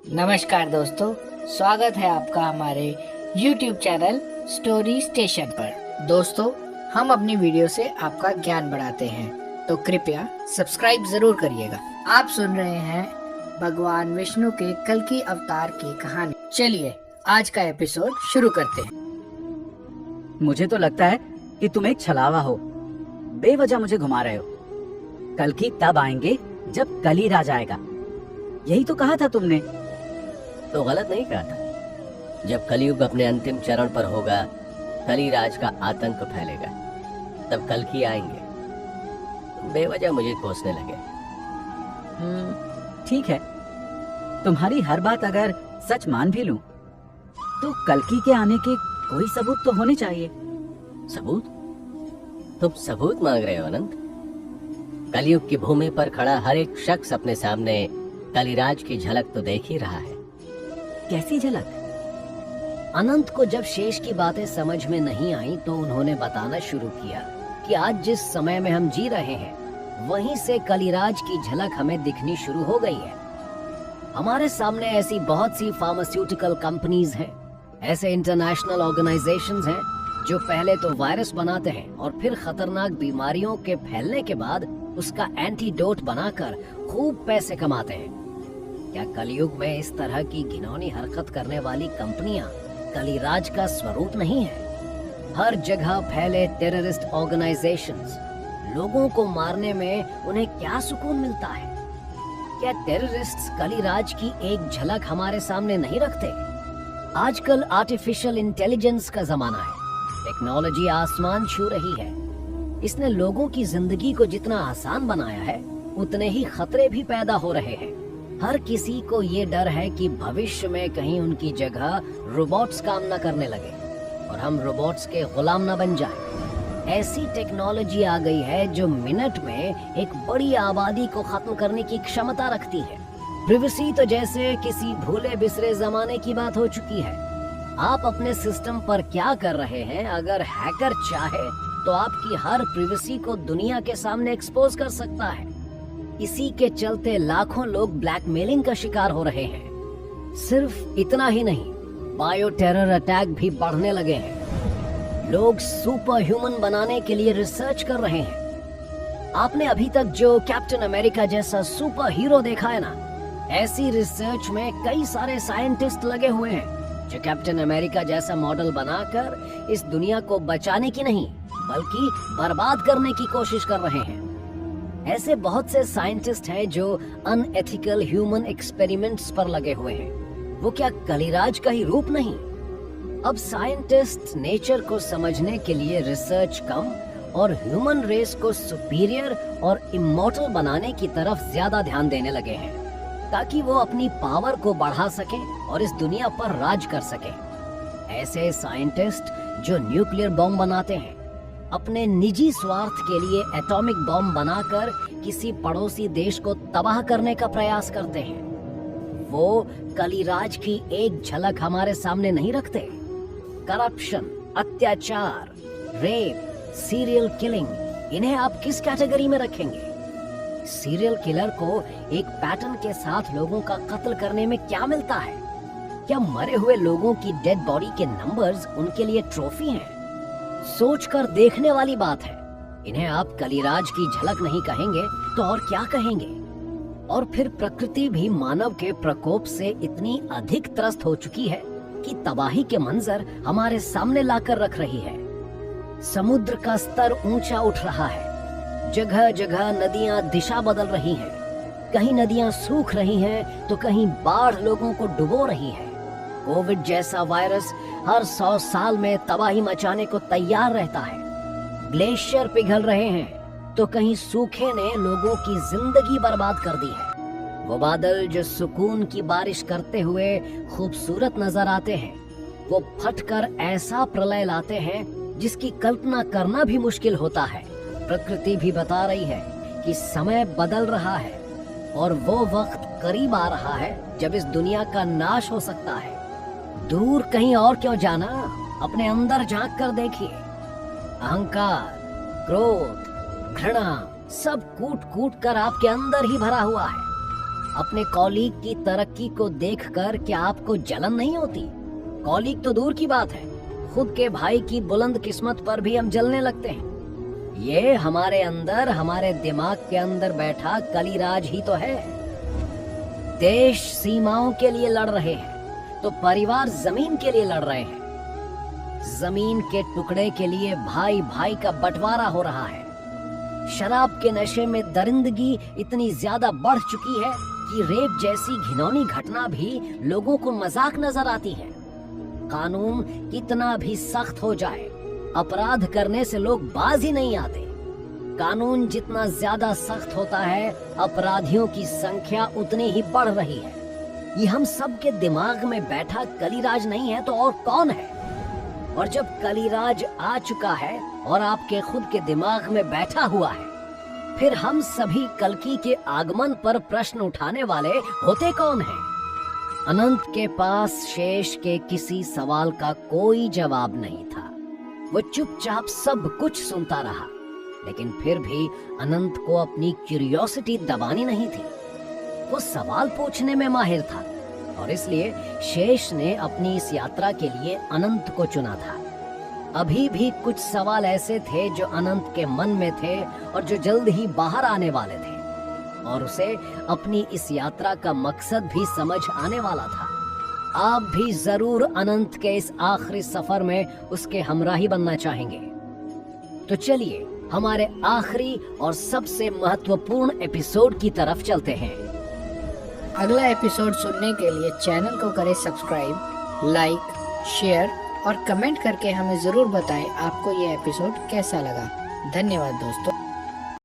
नमस्कार दोस्तों, स्वागत है आपका हमारे YouTube चैनल स्टोरी स्टेशन पर। दोस्तों, हम अपनी वीडियो से आपका ज्ञान बढ़ाते हैं, तो कृपया सब्सक्राइब जरूर करिएगा। आप सुन रहे हैं भगवान विष्णु के कल्कि अवतार की कहानी। चलिए आज का एपिसोड शुरू करते हैं। मुझे तो लगता है कि तुम एक छलावा हो, बेवजह मुझे घुमा रहे हो। कल्कि तब आएंगे जब कलिराज आएगा, यही तो कहा था तुमने। तो गलत नहीं कहा था। जब कलयुग अपने अंतिम चरण पर होगा, कलिराज का आतंक फैलेगा, तब कल्कि आएंगे। बेवजह मुझे कोसने लगे। ठीक है, तुम्हारी हर बात अगर सच मान भी लूं, तो कल्कि के आने के कोई सबूत तो होने चाहिए। सबूत? तुम सबूत मांग रहे हो अनंत? कलयुग की भूमि पर खड़ा हर एक शख्स अपने सामने कलिराज की झलक तो देख ही रहा है। कैसी झलक? अनंत को जब शेष की बातें समझ में नहीं आई, तो उन्होंने बताना शुरू किया कि आज जिस समय में हम जी रहे हैं, वहीं से कलिराज की झलक हमें दिखनी शुरू हो गई है। हमारे सामने ऐसी बहुत सी फार्मास्यूटिकल कंपनीज हैं, ऐसे इंटरनेशनल ऑर्गेनाइजेशंस हैं जो पहले तो वायरस बनाते हैं और फिर खतरनाक बीमारियों के फैलने के बाद उसका एंटीडोट बनाकर खूब पैसे कमाते हैं। क्या कलयुग में इस तरह की घिनौनी हरकत करने वाली कंपनियां कलिराज का स्वरूप नहीं है? हर जगह फैले टेररिस्ट ऑर्गेनाइजेशंस, लोगों को मारने में उन्हें क्या सुकून मिलता है? क्या टेररिस्ट्स कलिराज की एक झलक हमारे सामने नहीं रखते? आजकल आर्टिफिशियल इंटेलिजेंस का जमाना है, टेक्नोलॉजी आसमान छू रही है। इसने लोगों की जिंदगी को जितना आसान बनाया है, उतने ही खतरे भी पैदा हो रहे हैं। हर किसी को ये डर है कि भविष्य में कहीं उनकी जगह रोबोट्स काम न करने लगे और हम रोबोट्स के गुलाम न बन जाएं। ऐसी टेक्नोलॉजी आ गई है जो मिनट में एक बड़ी आबादी को खत्म करने की क्षमता रखती है। प्रिवेसी तो जैसे किसी भूले बिसरे जमाने की बात हो चुकी है। आप अपने सिस्टम पर क्या कर रहे हैं, अगर हैकर चाहे तो आपकी हर प्रिवेसी को दुनिया के सामने एक्सपोज कर सकता है। इसी के चलते लाखों लोग ब्लैकमेलिंग का शिकार हो रहे हैं। सिर्फ इतना ही नहीं, बायो टेरर अटैक भी बढ़ने लगे हैं। लोग सुपर ह्यूमन बनाने के लिए रिसर्च कर रहे हैं। आपने अभी तक जो कैप्टन अमेरिका जैसा सुपर हीरो देखा है ना, ऐसी रिसर्च में कई सारे साइंटिस्ट लगे हुए हैं जो कैप्टन अमेरिका जैसा मॉडल बनाकर इस दुनिया को बचाने की नहीं, बल्कि बर्बाद करने की कोशिश कर रहे हैं। ऐसे बहुत से साइंटिस्ट हैं जो अनएथिकल ह्यूमन एक्सपेरिमेंट्स पर लगे हुए हैं। वो क्या कलिराज का ही रूप नहीं? अब साइंटिस्ट नेचर को समझने के लिए रिसर्च कम और ह्यूमन रेस को सुपीरियर और इमॉर्टल बनाने की तरफ ज्यादा ध्यान देने लगे हैं, ताकि वो अपनी पावर को बढ़ा सके और इस दुनिया पर राज कर सके। ऐसे साइंटिस्ट जो न्यूक्लियर बॉम्ब बनाते हैं, अपने निजी स्वार्थ के लिए एटॉमिक बॉम्ब बनाकर किसी पड़ोसी देश को तबाह करने का प्रयास करते हैं, वो कलिराज की एक झलक हमारे सामने नहीं रखते। करप्शन, अत्याचार, रेप, सीरियल किलिंग, इन्हें आप किस कैटेगरी में रखेंगे? सीरियल किलर को एक पैटर्न के साथ लोगों का कत्ल करने में क्या मिलता है? क्या मरे हुए लोगों की डेड बॉडी के नंबर्स उनके लिए ट्रॉफी हैं? सोचकर देखने वाली बात है। इन्हें आप कलिराज की झलक नहीं कहेंगे तो और क्या कहेंगे? और फिर प्रकृति भी मानव के प्रकोप से इतनी अधिक त्रस्त हो चुकी है कि तबाही के मंजर हमारे सामने लाकर रख रही है। समुद्र का स्तर ऊंचा उठ रहा है, जगह जगह नदियां दिशा बदल रही हैं। कहीं नदियां सूख रही हैं तो कहीं बाढ़ लोगों को डुबो रही है। कोविड जैसा वायरस हर 100 साल में तबाही मचाने को तैयार रहता है। ग्लेशियर पिघल रहे हैं तो कहीं सूखे ने लोगों की जिंदगी बर्बाद कर दी है। वो बादल जो सुकून की बारिश करते हुए खूबसूरत नजर आते हैं, वो फटकर ऐसा प्रलय लाते हैं जिसकी कल्पना करना भी मुश्किल होता है। प्रकृति भी बता रही है कि समय बदल रहा है और वो वक्त करीब आ रहा है जब इस दुनिया का नाश हो सकता है। दूर कहीं और क्यों जाना, अपने अंदर झांक कर देखिए। अहंकार, क्रोध, घृणा सब कूट कूट कर आपके अंदर ही भरा हुआ है। अपने कॉलीग की तरक्की को देखकर क्या आपको जलन नहीं होती? कॉलीग तो दूर की बात है, खुद के भाई की बुलंद किस्मत पर भी हम जलने लगते हैं। ये हमारे अंदर, हमारे दिमाग के अंदर बैठा कलिराज ही तो है। देश सीमाओं के लिए लड़ रहे हैं तो परिवार जमीन के लिए लड़ रहे हैं। जमीन के टुकड़े के लिए भाई भाई का बंटवारा हो रहा है। शराब के नशे में दरिंदगी इतनी ज्यादा बढ़ चुकी है कि रेप जैसी घिनौनी घटना भी लोगों को मजाक नजर आती है। कानून कितना भी सख्त हो जाए, अपराध करने से लोग बाज ही नहीं आते। कानून जितना ज्यादा सख्त होता है, अपराधियों की संख्या उतनी ही बढ़ रही है। ये हम सब के दिमाग में बैठा कलिराज नहीं है तो और कौन है? और जब कलिराज आ चुका है और आपके खुद के दिमाग में बैठा हुआ है, फिर हम सभी कल्कि के आगमन पर प्रश्न उठाने वाले होते कौन हैं? अनंत के पास शेष के किसी सवाल का कोई जवाब नहीं था। वो चुपचाप सब कुछ सुनता रहा, लेकिन फिर भी अनंत को अपनी क्यूरियोसिटी दबानी नहीं थी। वो सवाल पूछने में माहिर था और इसलिए शेष ने अपनी इस यात्रा के लिए अनंत को चुना था। अभी भी कुछ सवाल ऐसे थे जो अनंत के मन में थे और जो जल्द ही बाहर आने वाले थे, और उसे अपनी इस यात्रा का मकसद भी समझ आने वाला था। आप भी जरूर अनंत के इस आखिरी सफर में उसके हमराही बनना चाहेंगे। तो चलिए हमारे आखिरी और सबसे महत्वपूर्ण एपिसोड की तरफ चलते हैं। अगला एपिसोड सुनने के लिए चैनल को करें सब्सक्राइब, लाइक, शेयर और कमेंट करके हमें ज़रूर बताएं आपको ये एपिसोड कैसा लगा। धन्यवाद दोस्तों।